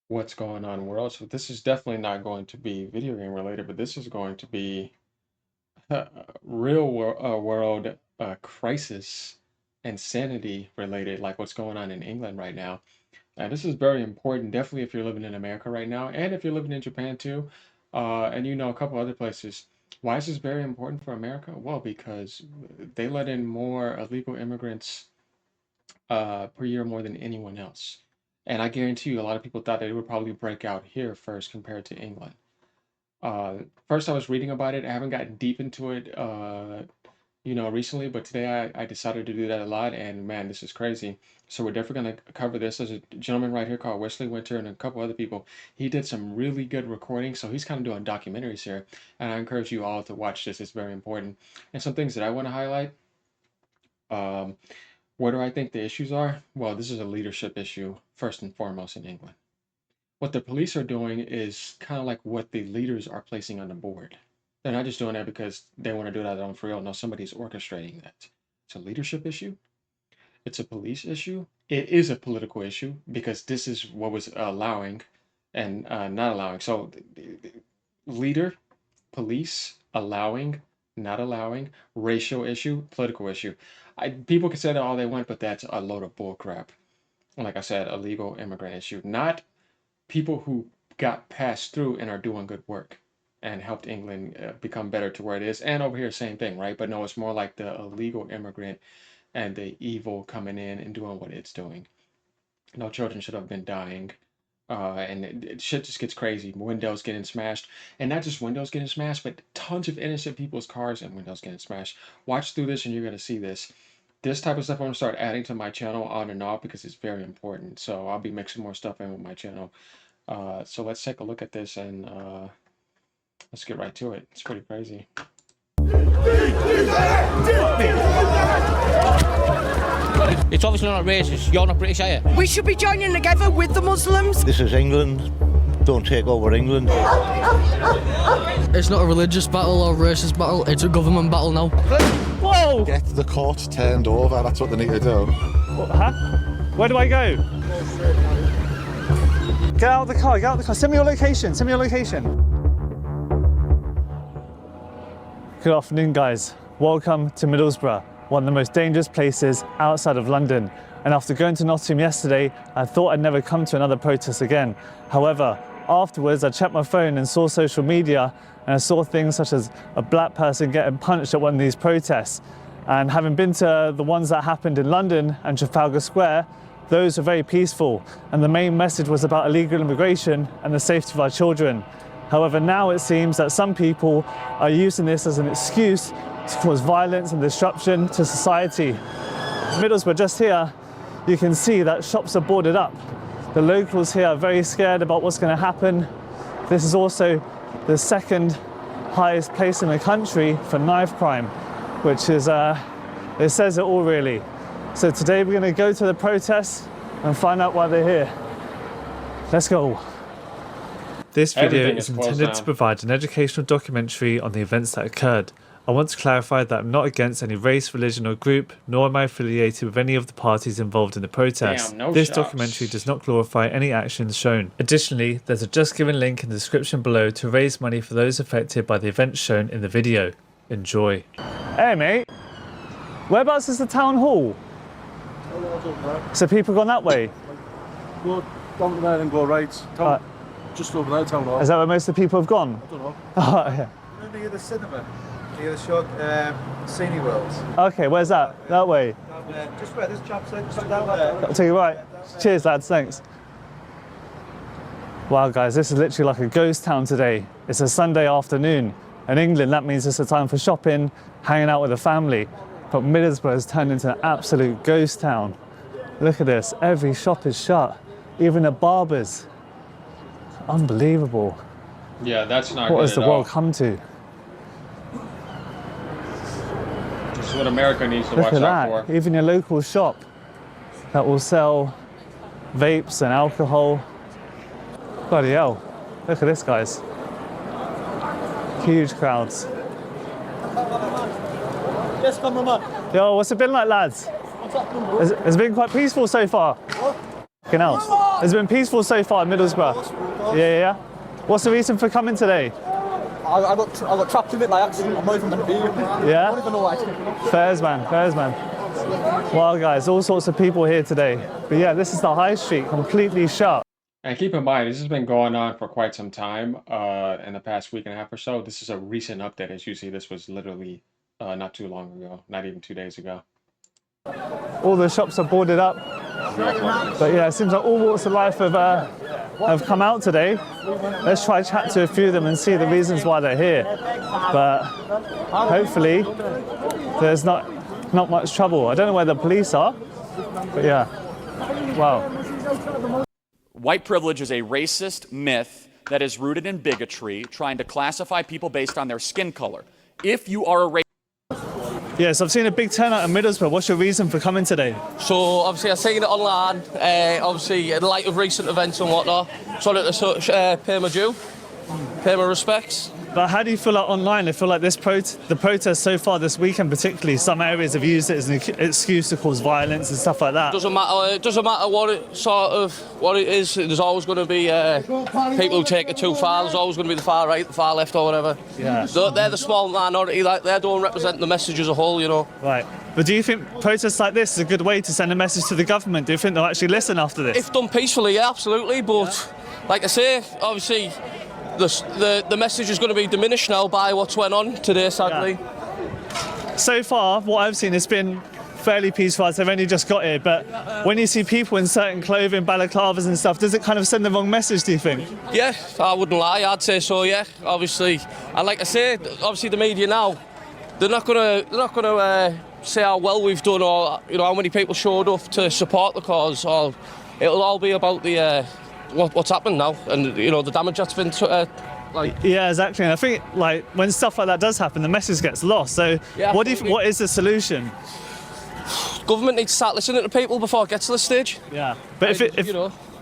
What's going on, world? So this is definitely not going to be video game related, but this is going to be world crisis and sanity related, like what's going on in England right now. And this is very important, definitely if you're living in America right now, and if you're living in Japan too, and a couple other places. Why is this very important for America? Well, because they let in more illegal immigrants per year more than anyone else. And I guarantee you, a lot of people thought that it would probably break out here first compared to England. First, I was reading about it. I haven't gotten deep into it, recently, but today I decided to do that a lot. And man, this is crazy. So we're definitely going to cover this. There's a gentleman right here called Wesley Winter and a couple other people. He did some really good recording. So he's kind of doing documentaries here. And I encourage you all to watch this. It's very important. And some things that I want to highlight. Um, Where do I think the issues are? Well, this is a leadership issue, first and foremost, in England. What the police are doing is kind of like what the leaders are placing on the board. They're not just doing that because they want to do it out of their own free will. No, somebody's orchestrating that. It's a leadership issue. It's a police issue. It is a political issue because this is what was allowing and not allowing. So, leader, police, allowing, not allowing, racial issue, political issue. People can say that all they want, but that's a load of bull crap. Like I said, a legal immigrant issue, not people who got passed through and are doing good work and helped England become better to where it is. And over here, same thing, right? But no, it's more like the illegal immigrant and the evil coming in and doing what it's doing. No children should have been dying. And shit just gets crazy. Windows getting smashed, and not just windows getting smashed, but tons of innocent people's cars and windows getting smashed. Watch through this, and you're gonna see this. This type of stuff I'm gonna start adding to my channel on and off because it's very important. So I'll be mixing more stuff in with my channel. So let's take a look at this and let's get right to it. It's pretty crazy. It's obviously not racist. You're not British, are you? We should be joining together with the Muslims. This is England. Don't take over England. It's not a religious battle or racist battle, it's a government battle now. Whoa! Get the court turned over, that's what they need to do. Huh? Where do I go? Get out of the car, get out of the car. Send me your location, send me your location. Good afternoon, guys. Welcome to Middlesbrough, one of the most dangerous places outside of London. And after going to Nottingham yesterday, I thought I'd never come to another protest again. However, afterwards, I checked my phone and saw social media, and I saw things such as a black person getting punched at one of these protests. And having been to the ones that happened in London and Trafalgar Square, those were very peaceful. And the main message was about illegal immigration and the safety of our children. However, now it seems that some people are using this as an excuse to cause violence and disruption to society. Middlesbrough, just here, you can see that shops are boarded up. The locals here are very scared about what's going to happen. This is also the second highest place in the country for knife crime, which is, it says it all really. So today we're going to go to the protests and find out why they're here. Let's go. This video Everything is is closed intended to down. provide an educational documentary on the events that occurred. I want to clarify that I'm not against any race, religion or group, nor am I affiliated with any of the parties involved in the protest. Damn, no This shots. documentary does not glorify any actions shown. Additionally, there's a Just Giving link in the description below to raise money for those affected by the events shown in the video. Enjoy. Hey mate, whereabouts is the town hall? So people gone that way? Go down there and go right. Just over there, town hall. Is that where most of the people have gone? I don't know. Oh, yeah. Near the cinema, near the show, Cine World. Okay, where's that? That way. Just where this chap's just down there. I'll take you right. Cheers, lads. Thanks. Wow, guys, this is literally like a ghost town today. It's a Sunday afternoon. In England, that means it's a time for shopping, hanging out with the family. But Middlesbrough has turned into an absolute ghost town. Look at this. Every shop is shut. Even the barbers. Unbelievable. Yeah, that's not What good has the at world all. come to? This is what America needs to Look watch at out that. for. Even your local shop that will sell vapes and alcohol. Bloody hell. Look at this, guys. Huge crowds. Yes, cameraman. Yo, what's it been like, lads? It's been quite peaceful so far. Fucking hell. It's been peaceful so far in Middlesbrough. Yeah. What's the reason for coming today? I got trapped in it by accident. I'm not even going to be here. Yeah? I don't even know why. Fairs, man. Well, guys, all sorts of people here today. But yeah, this is the high street, completely shut. And keep in mind, this has been going on for quite some time in the past week and a half or so. This is a recent update. As you see, this was literally not too long ago, not even 2 days ago. All the shops are boarded up. But yeah, it seems like all walks of life have come out today. Let's try to chat to a few of them and see the reasons why they're here. But hopefully there's not much trouble. I don't know where the police are, but yeah. Wow. White privilege is a racist myth that is rooted in bigotry, trying to classify people based on their skin color. If you are a racist... Yes, I've seen a big turnout in Middlesbrough. What's your reason for coming today? So obviously I've seen it online, obviously in light of recent events and whatnot, so I wanted to pay my due, pay my respects. But how do you feel like online? I feel like the protest so far this weekend particularly, some areas have used it as an excuse to cause violence and stuff like that. It doesn't matter what it is, there's always going to be people who take it too far, there's always going to be the far right, the far left or whatever. Yeah. They're the small minority, like they don't represent the message as a whole, you know. Right. But do you think protests like this is a good way to send a message to the government? Do you think they'll actually listen after this? If done peacefully, yeah, absolutely, but like I say, obviously the message is going to be diminished now by what's went on today, sadly. Yeah. So far, what I've seen has been fairly peaceful as they've only just got here, but when you see people in certain clothing, balaclavas and stuff, does it kind of send the wrong message, do you think? Yeah, I wouldn't lie, I'd say so, yeah, obviously. And like I say, obviously the media now, they're not gonna say how well we've done or how many people showed up to support the cause. Or it'll all be about the what's happened now and the damage that's been Yeah, exactly. And I think like when stuff like that does happen, the message gets lost. So yeah, what do you think? What is the solution? Government needs to start listening to people before it gets to this stage. Yeah, but if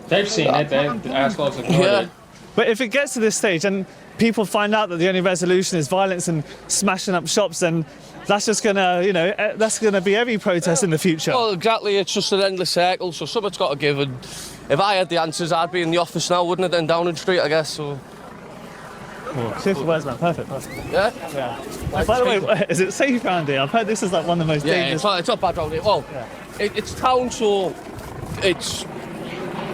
they've seen it, the assholes ignored it. But if it gets to this stage and people find out that the only resolution is violence and smashing up shops, then that's just gonna, that's gonna be every protest in the future. Well, exactly. It's just an endless circle. So something's got to give. And if I had the answers, I'd be in the office now, wouldn't it? Then Downing Street, I guess. So. Shift words, man. Perfect. Yeah. By the way, is it safe around here? I've heard this is like one of the most dangerous. Yeah, it's not bad around here. Well, it's town, so it's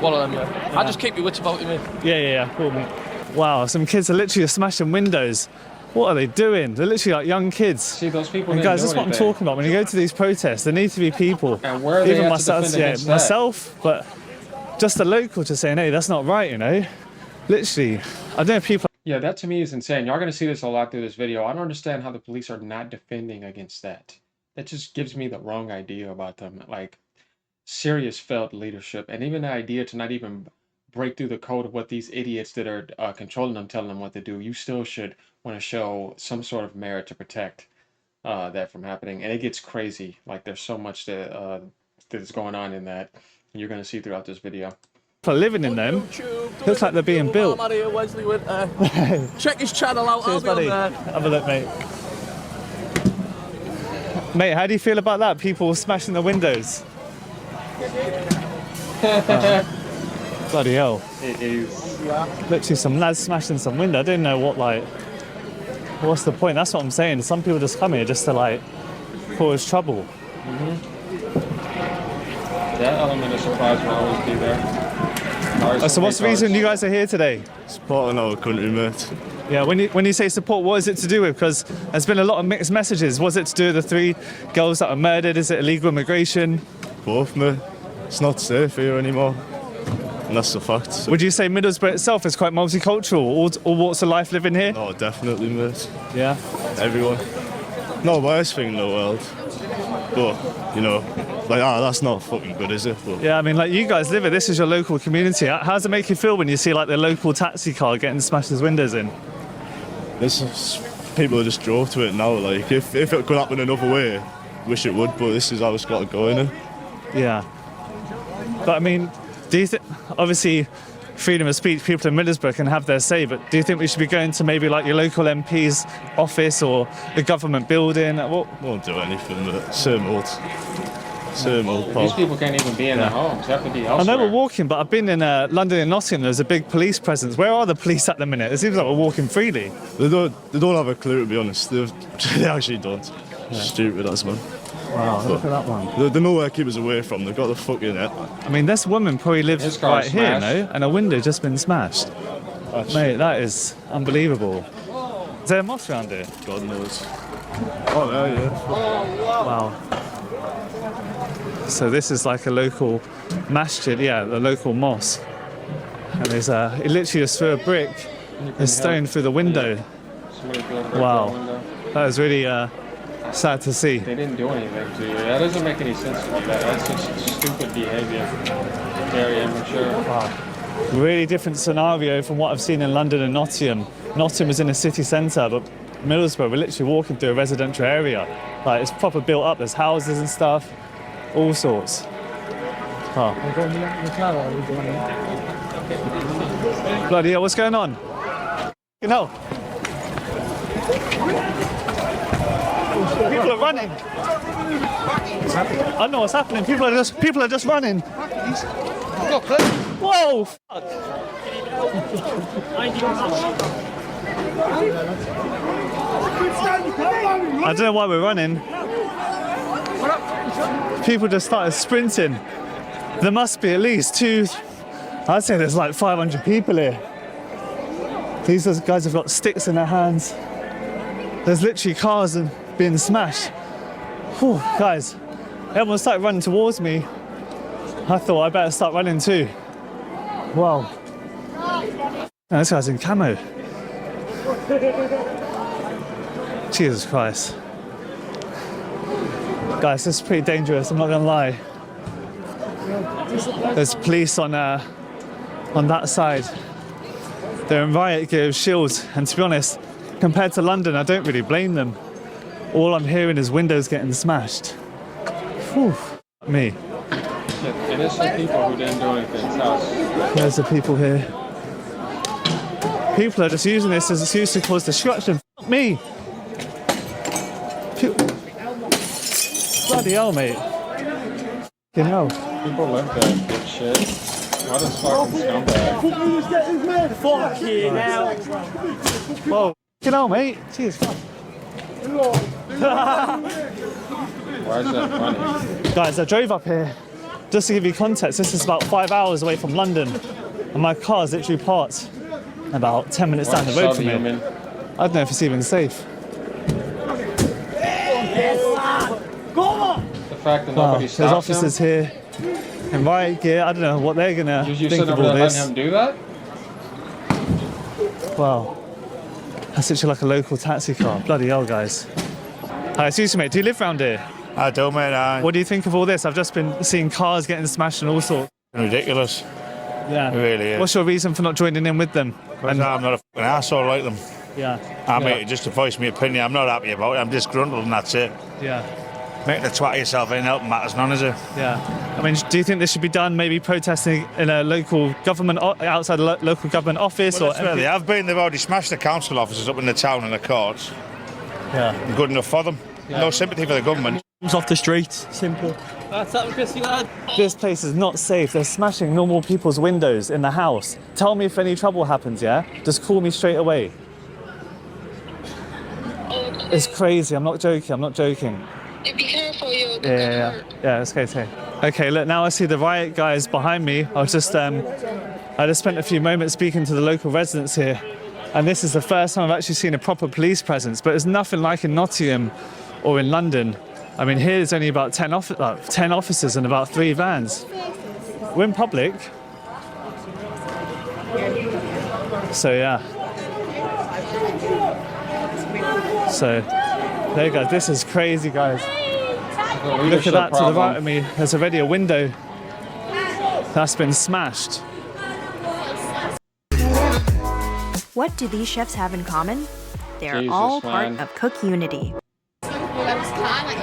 one of them. Yeah. I just keep your wits about you, mate. Yeah. Cool, mate. Wow, some kids are literally smashing windows. What are they doing? They're literally like young kids. See, those people. And guys, that's what I'm talking about. When you go to these protests, there need to be people. And where are they even at myself, to defend against that? myself, but just a local to saying, hey, that's not right, Literally, I don't know if people. Yeah, that to me is insane. Y'all gonna see this a lot through this video. I don't understand how the police are not defending against that. That just gives me the wrong idea about them. Like, serious failed leadership, and even the idea to not even break through the code of what these idiots that are controlling them, telling them what to do. You still should want to show some sort of merit to protect that from happening. And it gets crazy. Like, there's so much that that's going on in that you're gonna see throughout this video. For living in them, looks like they're being built. Man here, Wesley Winter. Check his channel out. Cheers, I'll be buddy. on there. Have a look, mate. Mate, how do you feel about that? People smashing the windows. Bloody hell. It is. Literally some lads smashing some window. I didn't know what's the point? That's what I'm saying. Some people just come here just to cause trouble. That element of surprise will always be there. So what's the reason you guys are here today? Supporting our country, mate. Yeah, when you say support, what is it to do with? Because there's been a lot of mixed messages. Was it to do with the 3 girls that were murdered? Is it illegal immigration? Both, mate. It's not safe here anymore. And that's the fact. Would you say Middlesbrough itself is quite multicultural? All walks of life living here? Oh, definitely, mate. Yeah? Everyone. No worst thing in the world. But, that's not fucking good, is it? But Yeah, I mean, you guys live it. This is your local community. How does it make you feel when you see, the local taxi car getting smashed his windows in? people who just drove to it now. If it could happen another way, wish it would, but this is how it's got to go, innit? Yeah. But, I mean, do you think... Obviously, freedom of speech, people in Middlesbrough can have their say, but do you think we should be going to maybe your local MP's office or the government building? Won't do anything, but same old. Same old These pal. people can't even be in their homes. They have to be I elsewhere. know we're walking, but I've been in London and Nottingham. There's a big police presence. Where are the police at the minute? It seems like we're walking freely. They don't have a clue, to be honest. They actually don't. Stupid as man. Wow, look at that one. They know where to keep us away from. They've got the fucking it. I mean, this woman probably lives His car's right here, smashed. no? And a window just been smashed. Mate, that is unbelievable. Is there a mosque around here? God knows. Oh, yeah. Wow. So this is like a local masjid, yeah, the local mosque. And there's it literally just threw a brick, a stone through the window. Somebody threw a brick Wow. out the window. That was really sad to see. They didn't do anything to you. That doesn't make any sense to me. That's just stupid behavior. Very immature. Wow. Really different scenario from what I've seen in London and Nottingham. Nottingham is in a city centre, but Middlesbrough, we're literally walking through a residential area. Like, it's proper built up, there's houses and stuff, all sorts. Oh. Bloody hell, what's going on? You know. People are running. I don't know what's happening. People are just running. Whoa! Fuck. I don't know why we're running. People just started sprinting. There must be at least I'd say there's like 500 people here. These guys have got sticks in their hands. There's literally cars being smashed. Whew, guys, everyone started running towards me. I thought I better start running too. Wow. No, this guy's in camo. Jesus Christ. Guys, this is pretty dangerous, I'm not gonna lie. There's police on that side. They're in riot gear with shields, and to be honest, compared to London, I don't really blame them. All I'm hearing is windows getting smashed. Whew, me. Innocent people who didn't do anything. There's the people here. People are just using this as an excuse to cause destruction. Fuck me. Bloody hell, mate. Fucking hell. People live there, good shit. What a fucking scumbag. Fucking hell. Whoa. Fucking hell, mate. Jeez. Why is that funny? Guys, I drove up here. Just to give you context, this is about 5 hours away from London. And my car's literally parked about 10 minutes down the road from here. I don't know if it's even safe. The fact that nobody There's stops officers him. here in riot gear. I don't know what they're gonna You think sit of over all there this. letting him do that? Wow. That's literally like a local taxi car. Bloody hell, guys. Hi, excuse me, mate. Do you live round here? I do, mate. What do you think of all this? I've just been seeing cars getting smashed and all sorts. Ridiculous. Yeah. It really is. What's your reason for not joining in with them? And I'm not a fucking arsehole like them. Yeah. Mate, just to voice my opinion, I'm not happy about it. I'm disgruntled and that's it. Yeah. Make the twat of yourself ain't helping matters none, is it? Yeah. I mean, do you think this should be done maybe protesting in a local government, outside a local government office? Well, or that's where they have been. They've already smashed the council offices up in the town and the courts. Yeah. Good enough for them. Yeah. No sympathy for the government. Off the street, simple. That's up, Chrissy lad. This place is not safe. They're smashing normal people's windows in the house. Tell me if any trouble happens, yeah? Just call me straight away. It's crazy. I'm not joking. Be careful, you. Yeah, it's okay. Okay, look, now I see the riot guys behind me. I just spent a few moments speaking to the local residents here, and this is the first time I've actually seen a proper police presence, but it's nothing like in Nottingham or in London. I mean, here there's only about 10 officers and about 3 vans. We're in public. So, yeah. So, there you go. This is crazy, guys. Look at that to the right of me. There's already a window that's been smashed. What do these chefs have in common? They're Jesus, all man. part of Cook Unity.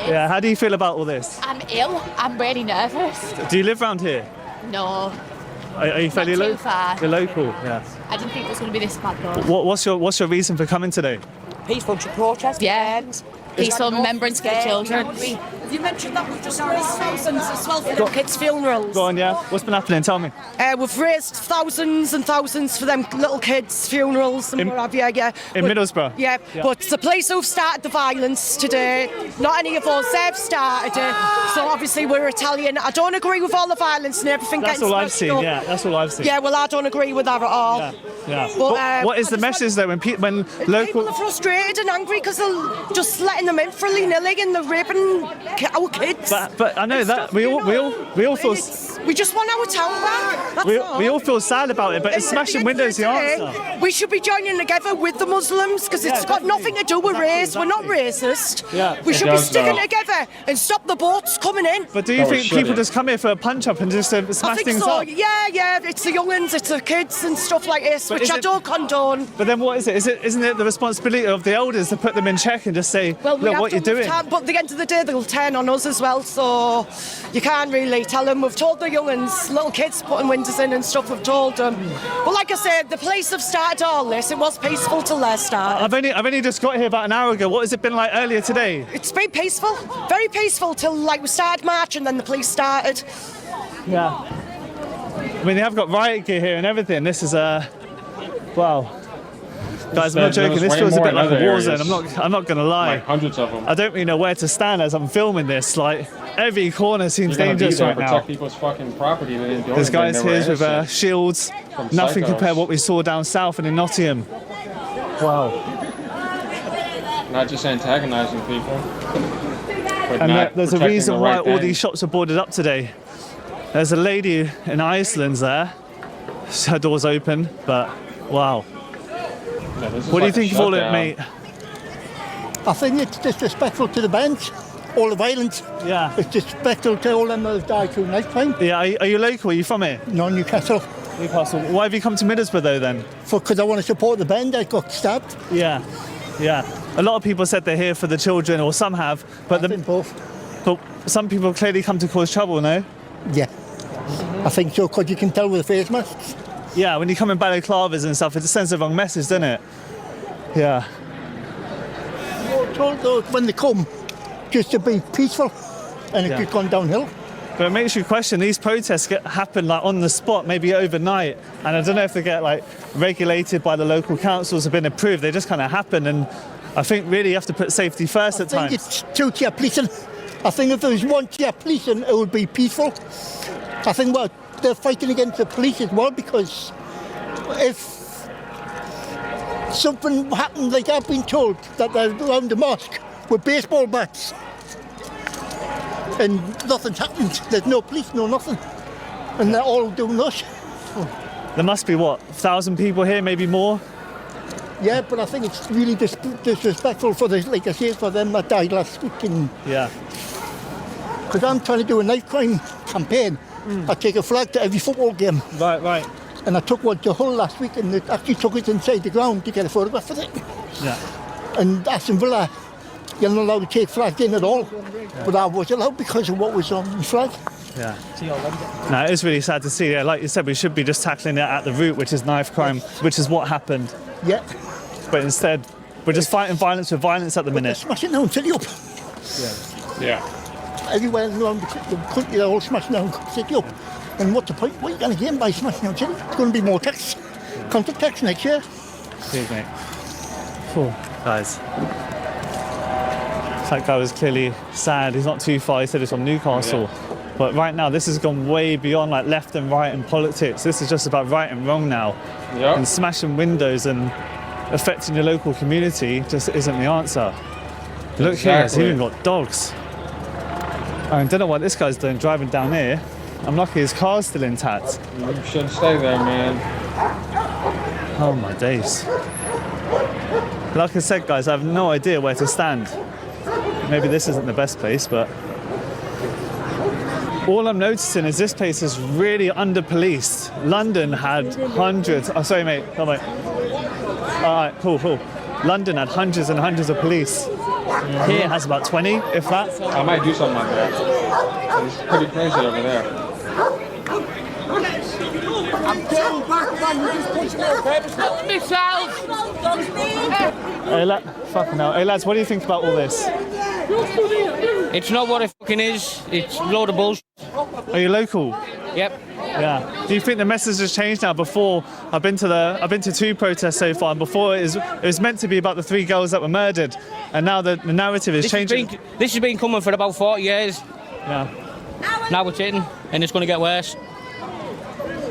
Yeah, how do you feel about all this? I'm ill. I'm really nervous. Do you live around here? No, Are you fairly not too local? far. You're local, yeah. I didn't think it was going to be this bad though. What's your reason for coming today? Peaceful protest. Yeah, peaceful remembrance for the children. You mentioned that we've just raised thousands as well for the kids' funerals. Go on, yeah. What's been happening? Tell me. We've raised thousands and thousands for them little kids' funerals and what have you, yeah. In Middlesbrough? Yeah, but the police who've started the violence today, not any of us, they've started it. So obviously we're Italian. I don't agree with all the violence and everything That's getting all I've smashed seen, up. yeah. That's all I've seen. Yeah, well, I don't agree with that at all. Yeah. But, What is the message though when local people are frustrated and angry because they're just letting them in for willy-nilly and they're raping our kids? But I know that we all feel We just want our town back. That's all. we all feel sad about it, but it's smashing windows the answer. We should be joining together with the Muslims because it's got nothing to do with race. We're not racist. Yeah. We should be sticking together and stop the boats coming in. But do you think people just come here for a punch up and just smash I think things so. up? Yeah. It's the young'uns, it's the kids and stuff like this, which I don't condone. But then what is it? Isn't it the responsibility of the elders to put them in check and just say, Well, look what you're doing? But at the end of the day, they'll turn on us as well, so you can't really tell them. We've told the young'uns, little kids putting windows in and stuff, we've told them. But like I said, the police have started all this. It was peaceful till they started. I've only just got here about an hour ago. What has it been like earlier today? It's been peaceful, very peaceful till like we started marching, then the police started. Yeah. I mean, they have got riot gear here and everything. This is wow. Guys, I'm not joking. This feels a bit like a war zone. I'm not gonna lie. Like hundreds of them. I don't really know where to stand as I'm filming this. Like every corner seems dangerous right now. Protect people's fucking property. And then There's guys here with shields. Nothing psychos. compared to what we saw down south and in Nottingham. Wow. Not just antagonizing people. But And not there's a protecting reason the why right all thing. these shops are boarded up today. There's a lady in Iceland there. Her door's open, but wow. Yeah, this is What do you like a think of all of it, shutdown. mate? I think it's disrespectful to the bands, all the violence. Yeah. It's disrespectful to all them that have died through night time. Yeah, are you local? Are you from here? No, Newcastle. Newcastle. Why have you come to Middlesbrough though then? Because I want to support the band that got stabbed. Yeah. A lot of people said they're here for the children, or some have, but but some people clearly come to cause trouble, no? Yeah. I think so, because you can tell with the face masks. Yeah, when you come in balaclavas and stuff, it just sends the wrong message, doesn't it? Yeah. You're told though when they come just to be peaceful, and it's just gone downhill. But it makes you question, these protests happen like on the spot, maybe overnight, and I don't know if they get like regulated by the local councils, have been approved, they just kind of happen, and I think really you have to put safety first at times. I think it's two-tier policing. I think if there was one-tier policing, it would be peaceful. I think they're fighting against the police as well, because if something happened, like I've been told, that they're around the mosque with baseball bats, and nothing's happened. There's no police, no nothing, and they're all doing this. There must be, 1,000 people here, maybe more? Yeah, but I think it's really disrespectful for the, like I say, for them that died last week. Yeah. Because I'm trying to do a knife crime campaign. I take a flag to every football game. Right. And I took one to Hull last week, and they actually took it inside the ground to get a photograph of it. Yeah. And Aston Villa, you're not allowed to take flags in at all. But I was allowed because of what was on the flag. Yeah. No, it is really sad to see. Yeah, like you said, we should be just tackling it at the root, which is knife crime, which is what happened. Yeah. But instead, we're just fighting violence with violence at the minute. They're smashing down City up. Yeah. Everywhere around the country, they're all smashing down City up. And what's the point? What are you going to gain by smashing down City? It's going to be more tax. Contact tax next year. Cheers, mate. Cool. Guys. That guy was clearly sad. He's not too far. He said he's from Newcastle. Yeah. But right now, this has gone way beyond like left and right in politics. This is just about right and wrong now. Yep. And smashing windows and affecting your local community just isn't the answer. Look here, he's even got dogs. I don't know what this guy's doing driving down here. I'm lucky his car's still intact. You should stay there, man. Oh my days. Like I said, guys, I have no idea where to stand. Maybe this isn't the best place, but all I'm noticing is this place is really under-policed. London had hundreds. Oh, sorry, mate. Oh, mate. All right, cool. London had hundreds and hundreds of police. Here has about 20, if that. I might do something like that. It's pretty crazy over there. I'm going back. Hey, fucking hell. Hey, lads, what do you think about all this? It's not what it fucking is. It's a load of bullshit. Are you local? Yep. Yeah. Do you think the message has changed now? Before I've been to 2 protests so far, and before it was meant to be about the 3 girls that were murdered, and now the narrative is changing. This has been coming for about 40 years. Yeah. Now it's hitting, and it's going to get worse.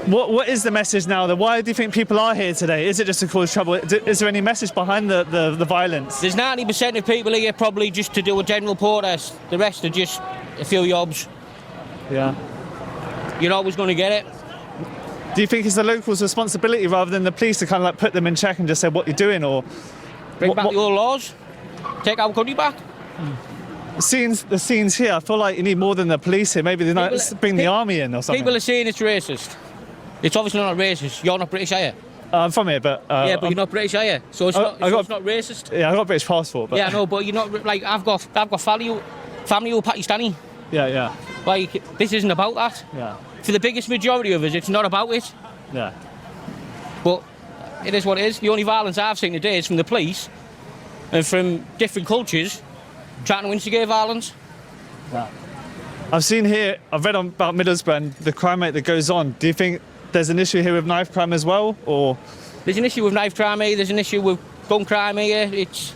What is the message now? Why do you think people are here today? Is it just to cause trouble? Is there any message behind the violence? There's 90% of people here probably just to do a general protest. The rest are just a few yobs. Yeah. You're always going to get it. Do you think it's the locals' responsibility rather than the police to kind of like put them in check and just say what you're doing, or bring back the old laws? Take our country back. The scenes here, I feel like you need more than the police here. Maybe bring the army in or something. People are saying it's racist. It's obviously not racist. You're not British, are you? I'm from here, but yeah, but you're not British, are you? So it's not racist. Yeah, I got a British passport. But yeah, no, but you're not like I've got family who are Pakistani. Yeah. Like this isn't about that. Yeah. For the biggest majority of us, it's not about it. Yeah. But it is what it is. The only violence I've seen today is from the police and from different cultures trying to instigate violence. Yeah. I've read about Middlesbrough and the crime rate that goes on. Do you think there's an issue here with knife crime as well, or? There's an issue with knife crime here. There's an issue with gun crime here. It's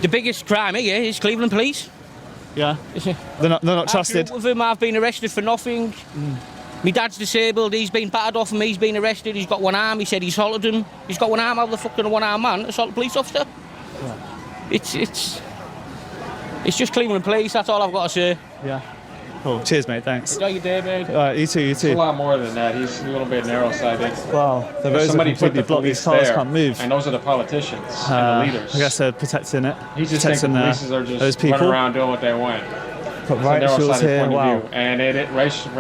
the biggest crime here is Cleveland police. Yeah. They're not trusted. With them, I've been arrested for nothing. My dad's disabled. He's been battered off, and he's been arrested. He's got one arm. He said he assaulted him. He's got one arm. How the fuck can a one-armed man assault a police officer? Yeah. It's just Cleveland police. That's all I've got to say. Yeah. Cool. Cheers, mate. Thanks. Enjoy your day, mate. All right, you too. It's a lot more than that. He's a little bit narrow-sided. Wow. The roads are completely blocked. These cars can't move. And those are the politicians and the leaders. I guess they're protecting it. He's just thinking the police are just those people running around doing what they want. Got riot shields here. Wow. And racial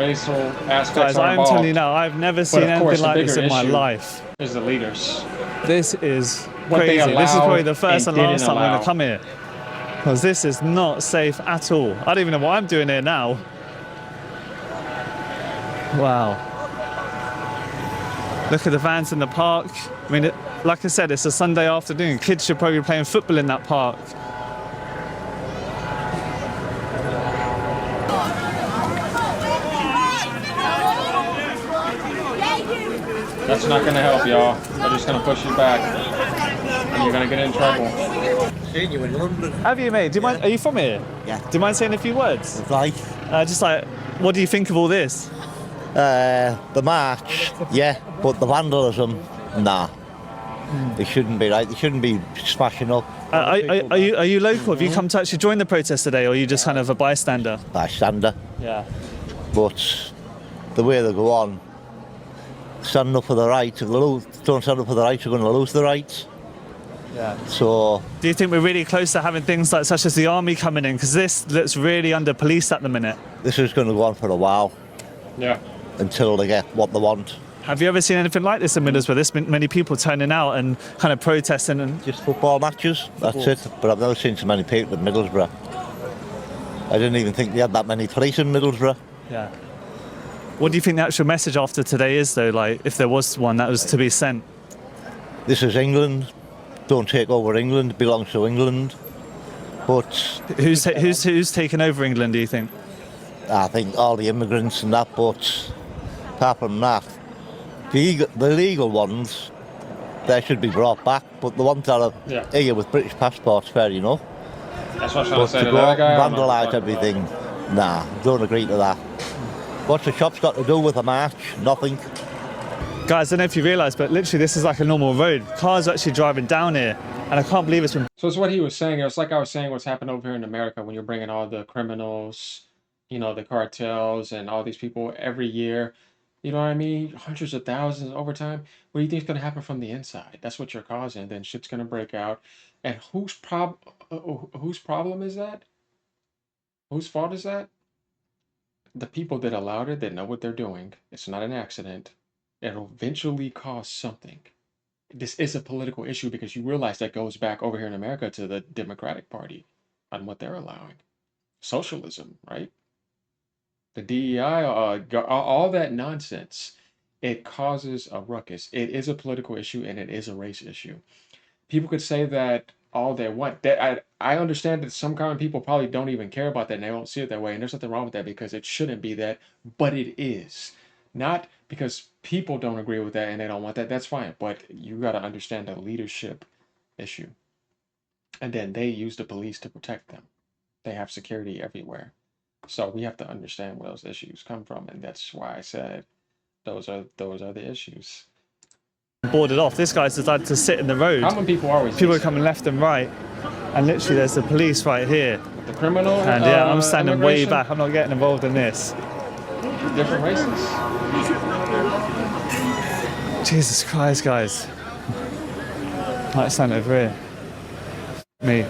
aspects Guys, are I'm involved. telling you now, I've never seen anything like this in my life. Is the leaders. This is crazy. This is probably the first and last time I'm going to come here. Because this is not safe at all. I don't even know what I'm doing here now. Wow. Look at the vans in the park. I mean, like I said, it's a Sunday afternoon. Kids should probably be playing football in that park. That's not going to help, y'all. They're just going to push you back. And you're going to get in trouble. Seen you in London. Have you, mate? Are you from here? Yeah. Do you mind saying a few words? Like? Just like, what do you think of all this? The march, yeah, but the vandalism, nah. They shouldn't be, right? They shouldn't be smashing up. Are you local? Have you come to actually join the protest today, or are you just kind of a bystander? Bystander. Yeah. But the way they go on, standing up for the rights, if they don't stand up for the rights, you're going to lose the rights. Yeah. So. Do you think we're really close to having things like such as the army coming in? Because this looks really under police at the minute. This is going to go on for a while. Yeah. Until they get what they want. Have you ever seen anything like this in Middlesbrough? This many people turning out and kind of protesting and just football matches. That's it. But I've never seen so many people in Middlesbrough. I didn't even think they had that many police in Middlesbrough. Yeah. What do you think the actual message after today is, though? Like, if there was one that was to be sent. This is England. Don't take over England. It belongs to England. But who's taken over England? Do you think? I think all the immigrants and that. But apart from that, the illegal ones, they should be brought back. But the ones that are here with British passports, fair enough. That's what I was trying to say. To go out and vandalise everything, nah, don't agree to that. What's the shops got to do with a march? Nothing. Guys, I don't know if you realise, but literally this is like a normal road. Cars are actually driving down here, and I can't believe it's been... So it's what he was saying. It's like I was saying what's happened over here in America when you're bringing all the criminals, you know, the cartels and all these people every year. You know what I mean? Hundreds of thousands over time. What do you think is going to happen from the inside? That's what you're causing. Then shit's going to break out. And whose problem is that? Whose fault is that? The people that allowed it, that know what they're doing. It's not an accident. It'll eventually cause something. This is a political issue because you realize that goes back over here in America to the Democratic Party on what they're allowing. Socialism, right? The DEI, all that nonsense. it causes a ruckus. It is a political issue and it is a race issue. People could say that all they want. That I understand that some common people probably don't even care about that and they don't see it that way. And there's nothing wrong with that because it shouldn't be that, but it is. Not because people don't agree with that and they don't want that. That's fine. But you got to understand the leadership issue. And then they use the police to protect them. They have security everywhere. So we have to understand where those issues come from. And that's why I said those are the issues. Boarded off. This guy's decided to sit in the road. Common people always. People are coming left and right, and literally there's the police right here. The criminal. And yeah, I'm standing way back. I'm not getting involved in this. Different races. Jesus Christ, guys. Might stand over here. Me.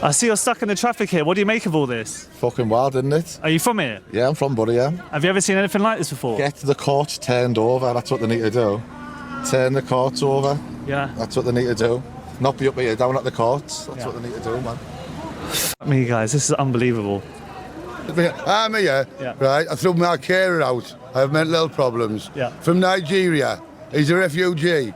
I see you're stuck in the traffic here. What do you make of all this? Fucking wild, isn't it? Are you from here? Yeah, I'm from Bury, yeah. Have you ever seen anything like this before? Get the courts turned over, that's what they need to do. Turn the courts over. Yeah. That's what they need to do. Not be up here, down at the courts. That's what they need to do, man. Me, guys, this is unbelievable. I'm here, right? I threw my carer out. I have mental health problems. Yeah. From Nigeria. He's a refugee.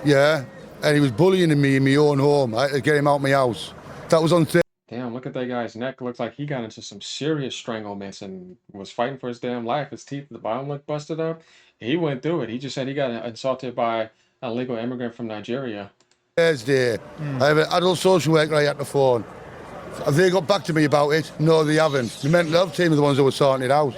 Yeah. And he was bullying me in my own home. I had to get him out of my house. That was on Damn, look at that guy's neck. Looks like he got into some serious stranglements and was fighting for his damn life. His teeth at the bottom looked busted up. He went through it. He just said he got assaulted by an illegal immigrant from Nigeria. Thursday. I have an adult social worker I had to phone. Have they got back to me about it? No, they haven't. The mental health team are the ones who were sorting it out.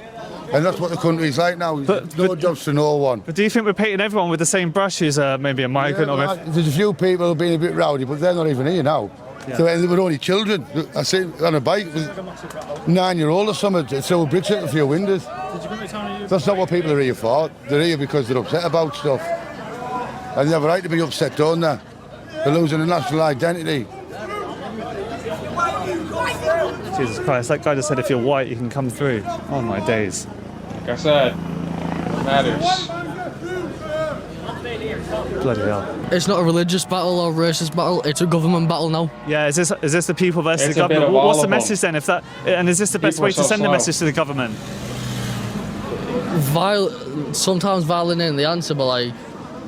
And that's what the country's like now. No jobs for no one. But do you think we're painting everyone with the same brush who's maybe a migrant or There's a few people who've been a bit rowdy, but they're not even here now. Yeah. So they were only children. I see on a bike with 9-year-old or something, throw bricks at a few windows. That's not what people are here for. They're here because they're upset about stuff. And they have a right to be upset, don't they? They're losing a national identity. Jesus Christ, that guy just said if you're white you can come through. Oh my days. Like I said, it matters. Bloody hell. It's not a religious battle or racist battle, it's a government battle now. Yeah, is this the people versus It's the a bit government? of all What's the of them. message then? And is this the best People way are to so send the slow. message to the government? Sometimes violent ain't the answer, but like,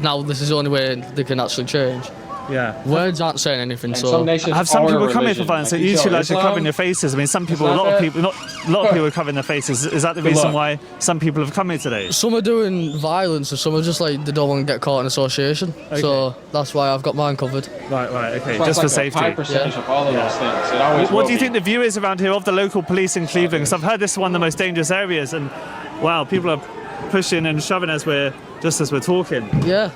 now this is the only way they can actually change. Yeah. Words aren't saying anything, And so... some nations Have some are people come here for religion. violence? Like You two like to Islam, covering your faces. I mean, some people, a Islam, lot of people, not a lot of people are covering their faces. Is that the Good reason luck. why some people have come here today? Some are doing violence and some are just like, they don't want to get caught in association. So that's why I've got mine covered. Right, okay, It's just like for a safety. high percentage of all of those things. It always What will do you be. think the view is around here of the local police in Cleveland? Because I've heard this is one of the most dangerous areas, and wow, people are pushing and shoving as we're talking. Yeah.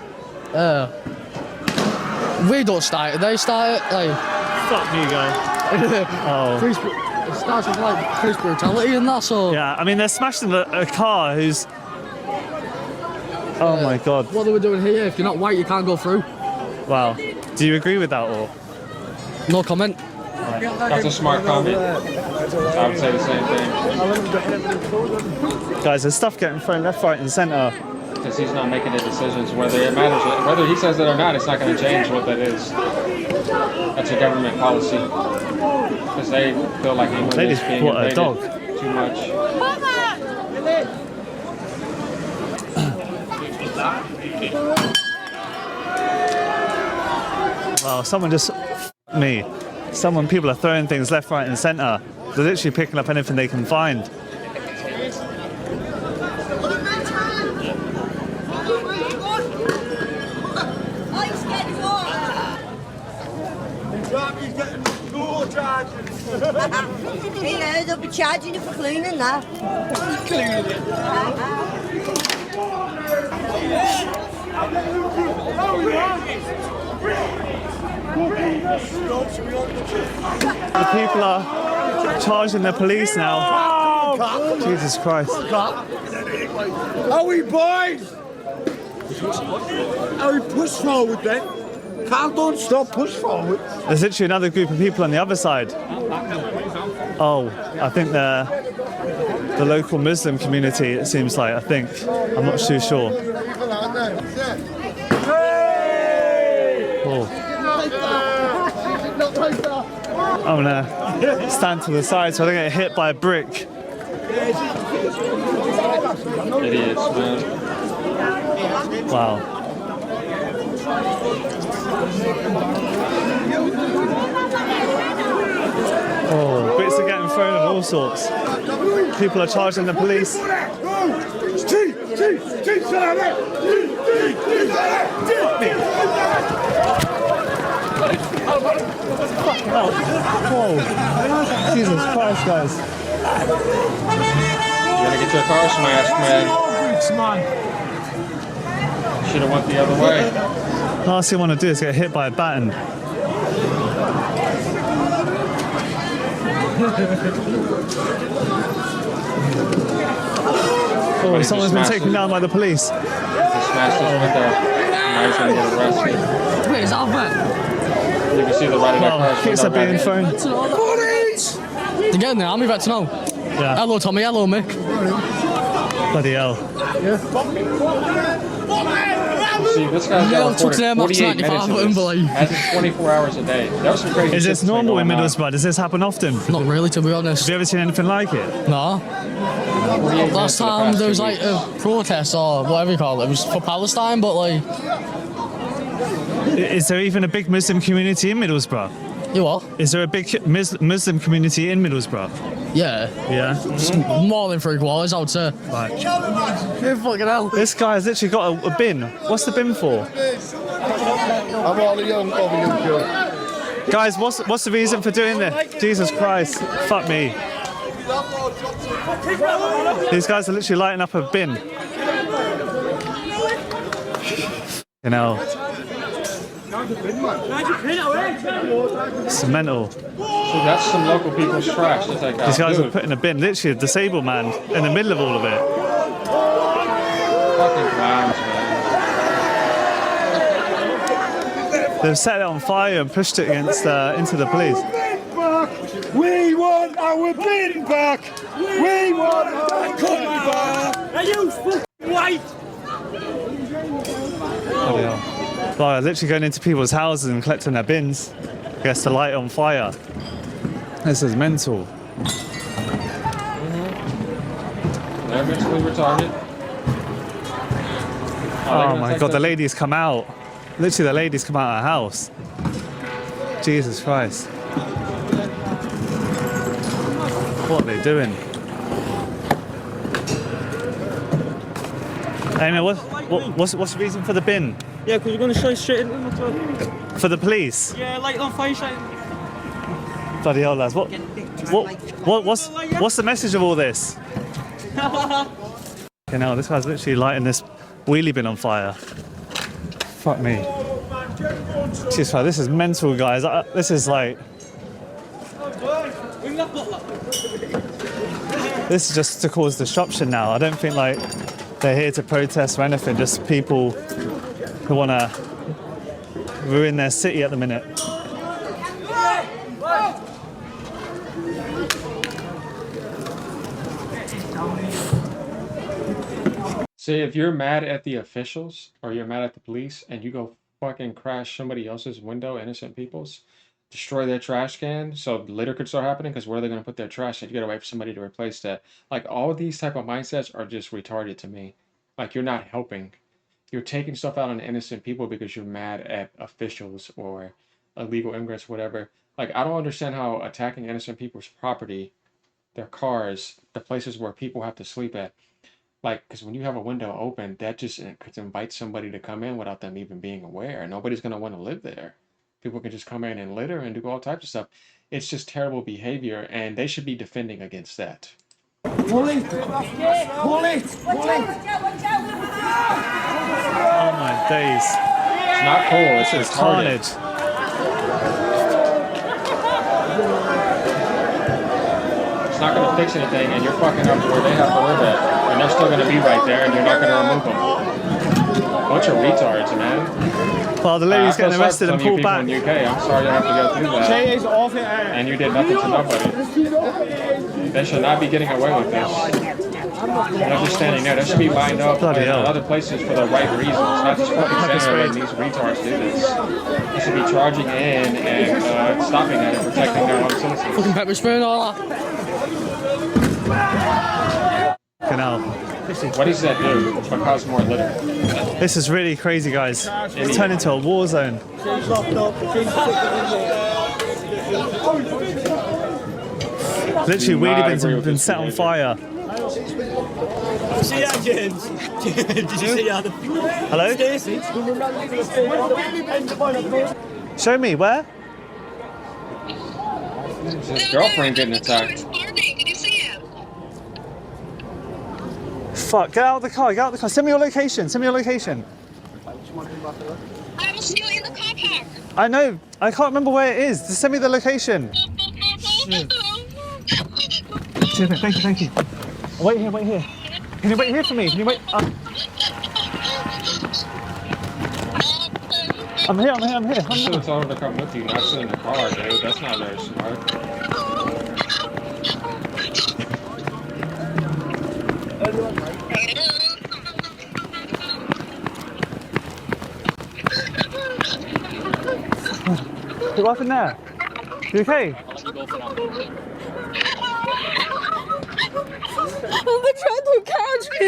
We don't start it, they start it. Like, fuck me, guy. Oh. It starts with like police brutality and that, so... Yeah, I mean, they're smashing a car who's... Oh my God. What they were doing here, if you're not white, you can't go through. Wow. Do you agree with that, or...? No comment. That's a smart comment. I would say the same thing. Guys, there's stuff getting thrown left, right, and centre. Because he's not making the decisions whether it matters. Whether he says it or not, it's not going to change what that is. That's a government policy. Because they feel like England Lady, is being what, a invaded dog? too much. Wow, someone just me. People are throwing things left, right, and centre. They're literally picking up anything they can find. Yeah, they'll be charging you for cleaning that. The people are charging the police now. Jesus Christ. Are we boys? Are we push forward then? Can't don't stop, push forward. There's literally another group of people on the other side. Oh, I think they're the local Muslim community, it seems like, I think. I'm not too sure. Oh. Oh no. stand to the side so I don't get hit by a brick. Idiots, man. Wow. Oh, bits are getting thrown and all sorts. People are charging the police. Whoa. Jesus Christ, guys. You gotta get your car smashed, man. Should have went the other way. Last thing I want to do is get hit by a baton. Oh, someone's been taken down by the police. He smashed his window. Now he's gonna get arrested. Wait, is that back? You can see the right of that car. Kids are being thrown. They're getting there, I'm about to know. Yeah. Hello Tommy, hello Mick. Bloody hell. See, this guy's got reported 48 minutes of this. Has it 24 hours a day. That was some crazy Is shit this that's been normal in going on. Middlesbrough? Does this happen often? Not really, to be honest. Have you ever seen anything like it? No. Last time there was like a protest or whatever you call it. It was for Palestine, but like. Is there even a big Muslim community in Middlesbrough? You what? Is there a big Muslim community in Middlesbrough? Yeah. Yeah? It's more than 3/4, I would say. Right. Fucking hell. This guy's literally got a bin. What's the bin for? I'm all the young over you. Guys, what's the reason for doing this? Jesus Christ. Fuck me. These guys are literally lighting up a bin. You know. It's mental. So that's some local people's trash to take out. These guys Dude, are putting a bin, literally a disabled man, in the middle of all of it. fucking clowns, man. They've set it on fire and pushed it against into the police. We want our bin back! We want our country back! Are you fucking white? Bloody hell. Well, literally going into people's houses and collecting their bins. I guess to light it on fire. This is mental. They're mentally retarded. Oh my god, the ladies come out. Literally, the ladies come out of the house. Jesus Christ. What are they doing? Hey man, what's the reason for the bin? Yeah, because we're going to show straight into the club. For the police? Yeah, light on fire shine. Bloody hell, lads. What's the message of all this? You know, this guy's literally lighting this wheelie bin on fire. Fuck me. Jesus Christ, this is mental, guys. This is like... This is just to cause disruption now. I don't think like they're here to protest or anything, just people who want to ruin their city at the minute. See, if you're mad at the officials or you're mad at the police and you go fucking crash somebody else's window, innocent people's, destroy their trash can so litter could start happening, because where are they going to put their trash? And you got to wait for somebody to replace that. Like, all of these type of mindsets are just retarded to me. Like, you're not helping. You're taking stuff out on innocent people because you're mad at officials or illegal immigrants, whatever. Like, I don't understand how attacking innocent people's property, their cars, the places where people have to sleep at, like, because when you have a window open, that just could invite somebody to come in without them even being aware. Nobody's going to want to live there. People can just come in and litter and do all types of stuff. It's just terrible behavior, and they should be defending against that. Pull it! Pull it! Pull it! Oh my days. It's not cool, it's just carnage. It's not going to fix anything, and you're fucking up where they have to live at. And they're still going to be right there, and you're not going to remove them. Bunch of retards, man. Well, the lady's getting arrested and pulled back. In the UK. I'm sorry you have to go through that. And you did nothing to nobody. They should not be getting away with this. They're just standing there. They should be lined up Bloody in hell. other places for the right reasons, not just fucking standing letting these retards do this. They should be charging in and stopping that and protecting their own citizens. Fucking pepper spray and all that. Canal. What does that do to cause more litter? This is really crazy, guys. It's turned into a war zone. Literally, wheelie bins have been set on fire. Did you see that, James? Did you see that? Hello? Stacey? Show me, where? His girlfriend getting attacked. Fuck, get out of the car, get out of the car. Send me your location, send me your location. I will see you in the car park. I know, I can't remember where it is. Just send me the location. Thank you, thank you. Wait here, wait here. Can you wait here for me? Can you wait? I'm here. I should have told her to come with you, not sit in the car, dude. That's not very smart. What happened there? You okay? They tried to catch me.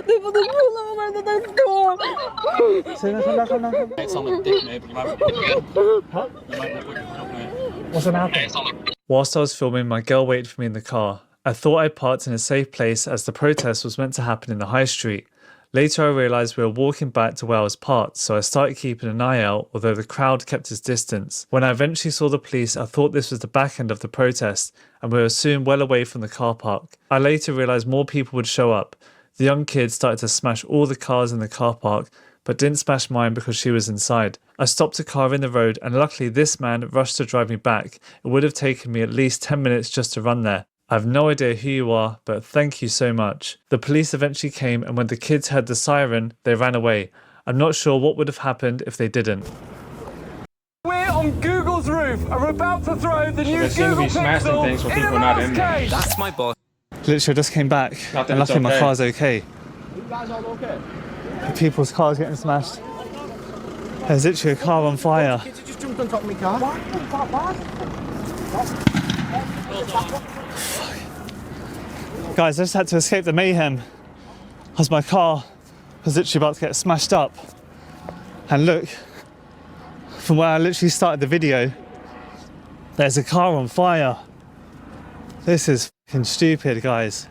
They put the pull over the door. Come down. It's on the dick, mate, but you might Huh? What's going to happen? Whilst I was filming, my girl waited for me in the car. I thought I parked in a safe place as the protest was meant to happen in the high street. Later I realised we were walking back to where I was parked, so I started keeping an eye out, although the crowd kept its distance. When I eventually saw the police, I thought this was the back end of the protest, and we were soon well away from the car park. I later realised more people would show up. The young kids started to smash all the cars in the car park, but didn't smash mine because she was inside. I stopped a car in the road, and luckily this man rushed to drive me back. It would have taken me at least 10 minutes just to run there. I have no idea who you are, but thank you so much. The police eventually came, and when the kids heard the siren, they ran away. I'm not sure what would have happened if they didn't. We're on Google's roof and we're about to throw the new They seem to Google be smashing Pixel things with in a people not mouse in there. cage. That's my boss. Literally, I just came back, Not that and it's luckily my okay. car's okay. You guys all okay? People's cars getting smashed. There's literally a car on fire. Kids just jumped on top of my car. Guys, I just had to escape the mayhem as my car was literally about to get smashed up. And look, from where I literally started the video, there's a car on fire. This is fucking stupid, guys.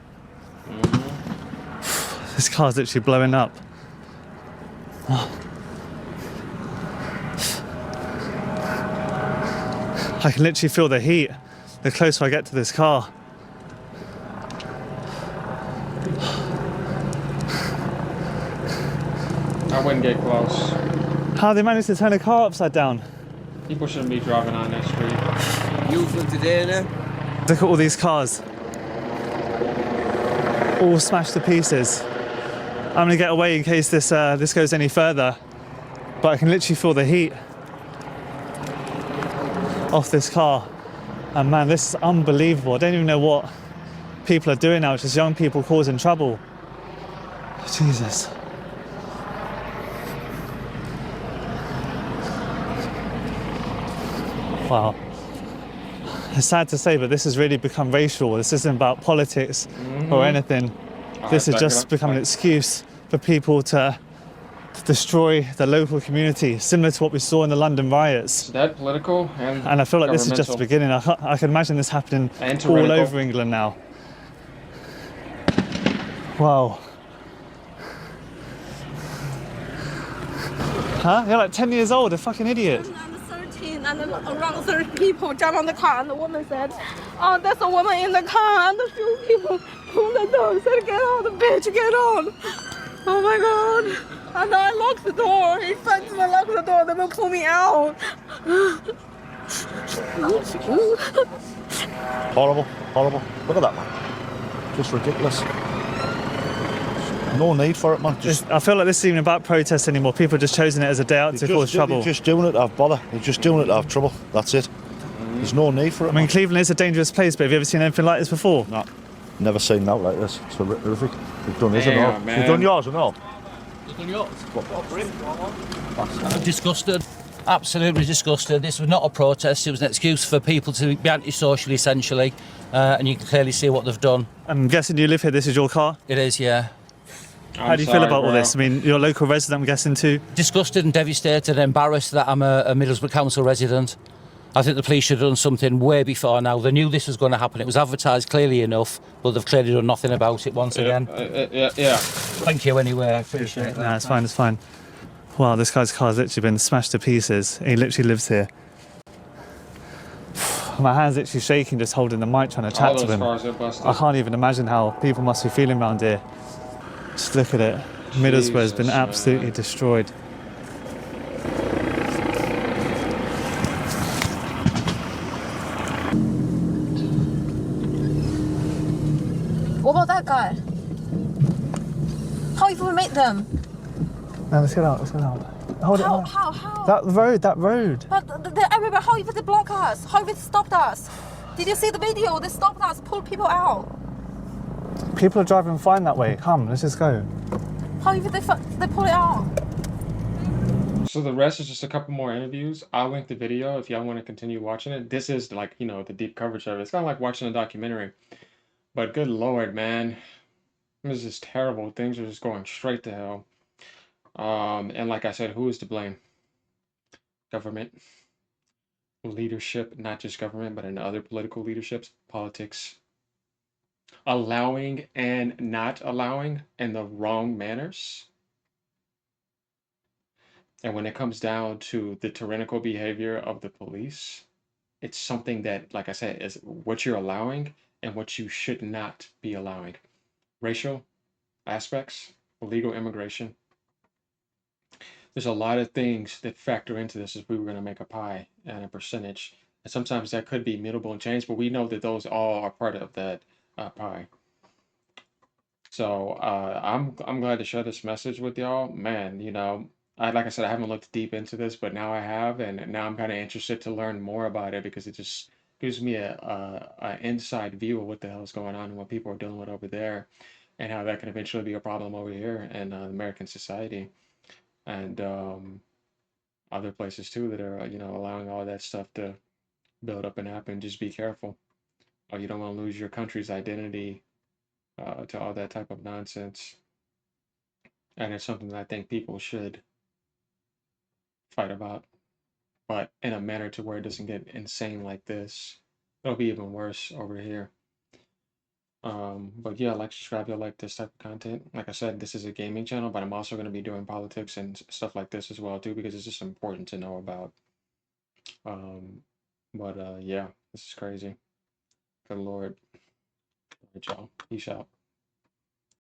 This car's literally blowing up. I can literally feel the heat the closer I get to this car. I wouldn't get close. How they managed to turn a car upside down? People shouldn't be driving on that street. You for today, innit? Look at all these cars. All smashed to pieces. I'm gonna get away in case this goes any further, but I can literally feel the heat off this car. And man, this is unbelievable. I don't even know what people are doing now. It's just young people causing trouble. Jesus. Wow. It's sad to say, but this has really become racial. This isn't about politics or anything. This has just become an excuse for people to destroy the local community, similar to what we saw in the London riots. Is that political And I feel like this is just the beginning. I can imagine this happening all over England now. Wow. Huh? You're like 10 years old, a fucking idiot. And then around 30 people jumped on the car, and the woman said, "Oh, there's a woman in the car." And a few people pulled the door, said, "Get on, the bitch, get on." Oh my God. And I locked the door. He friends will lock the door, they will pull me out. Horrible, horrible. Look at that, man. Just ridiculous. No need for it, man. I feel like this isn't even about protests anymore. People are just choosing it as a day out to cause trouble. They're just doing it to have bother. They're just doing it to have trouble. That's it. There's no need for it. I mean, Cleveland is a dangerous place, but have you ever seen anything like this before? No. Never seen that like this. It's horrific. You've done this and Damn, all. man. You've done yours and all. You've done yours? I'm disgusted. Absolutely disgusted. This was not a protest. It was an excuse for people to be antisocial, essentially. And you can clearly see what they've done. I'm guessing you live here. This is your car? It is, yeah. How do you feel about all this? I mean, you're a local resident, I'm guessing, too? Disgusted and devastated and embarrassed that I'm a Middlesbrough Council resident. I think the police should have done something way before now. They knew this was going to happen. It was advertised clearly enough, but they've clearly done nothing about it once again. Yeah. Thank you anyway, I appreciate that. No, it's fine, it's fine. Wow, this guy's car's literally been smashed to pieces. He literally lives here. My hand's literally shaking just holding the mic trying to chat to him. Cars are busted. I can't even imagine how people must be feeling around here. Just look at it. Middlesbrough has been absolutely destroyed. What about that guy? How you met them? No, let's get out, let's get out. Hold it. How? That road. But everybody, how you block us? How you stopped us? Did you see the video? They stopped us, pulled people out. People are driving fine that way. Come, let's just go. How you they pull it out? So the rest is just a couple more interviews. I'll link the video if y'all want to continue watching it. This is like, you know, the deep coverage of it. It's kind of like watching a documentary. But good Lord, man. This is terrible. Things are just going straight to hell. And like I said, who is to blame? Government. Leadership, not just government, but in other political leaderships, politics. Allowing and not allowing in the wrong manners. And when it comes down to the tyrannical behavior of the police, it's something that, like I said, is what you're allowing and what you should not be allowing. Racial aspects, illegal immigration. There's a lot of things that factor into this if we were going to make a pie and a percentage. And sometimes that could be mutable and changed, but we know that those all are part of that pie. So I'm glad to share this message with y'all. Man, you know, like I said, I haven't looked deep into this, but now I have, and now I'm kind of interested to learn more about it because it just gives me a inside view of what the hell is going on and what people are dealing with over there, and how that can eventually be a problem over here in American society, and other places too that are, you know, allowing all that stuff to build up and happen. Just be careful. You don't want to lose your country's identity to all that type of nonsense, and it's something that I think people should fight about, but in a manner to where it doesn't get insane like this. It'll be even worse over here. But yeah, like, subscribe if you like this type of content. Like I said, this is a gaming channel, but I'm also going to be doing politics and stuff like this as well too, because it's just important to know about. Yeah, this is crazy. Good Lord. All right, y'all. Peace out.